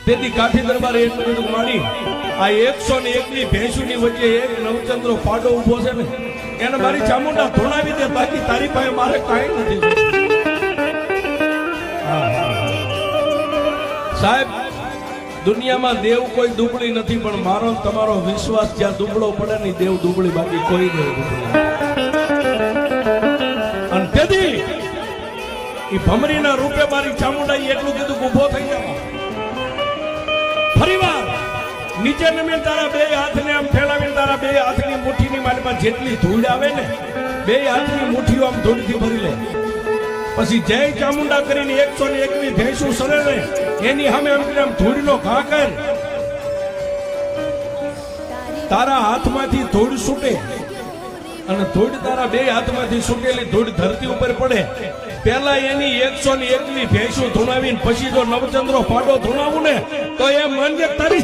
તેથી કાઠી દરબારે એટલું બધું માડી આ 101ની ભેંસુની વચ્ચે એક નવચંદ્રો પાડો ઉભો છે ને એને મારી ચામુંડા ધોણાવી દે, બાકી તારી પાસે મારે કાંઈ નથી. સાહેબ, દુનિયામાં દેવ કોઈ દુબળી નથી, પણ મારો તમારો વિશ્વાસ જ્યાં દુબળો પડે ને દેવ દુબળી, બાકી કોઈ દેવ દુબળી. અને તેથી એ ભમરીના રૂપે મારી ચામુંડા એટલું કીધું ઉભો થઈ જાવ. ફરીવાર નીચે નમી તારા બે હાથને આમ ફેલાવીને તારા બે હાથની મુઠ્ઠીની માલમાં જેટલી ધૂળ આવે ને બે હાથની મુઠ્ઠીઓ આમ ધૂળથી ભરી લે. પછી જય ચામુંડા કરીને 101ની ભેંસું સરે ને એની સામે આમ ધૂળનો ઘા કર. તારા હાથમાંથી ધૂળ છૂટે અને ધૂળ તારા બે હાથમાંથી છૂટેલી ધૂળ ધરતી ઉપર પડે. પેલા એની 101ની ભેંસું ધૂણાવીને પછી જો નવચંદ્રો પાડો ધૂણાવું ને તો એ મન તારી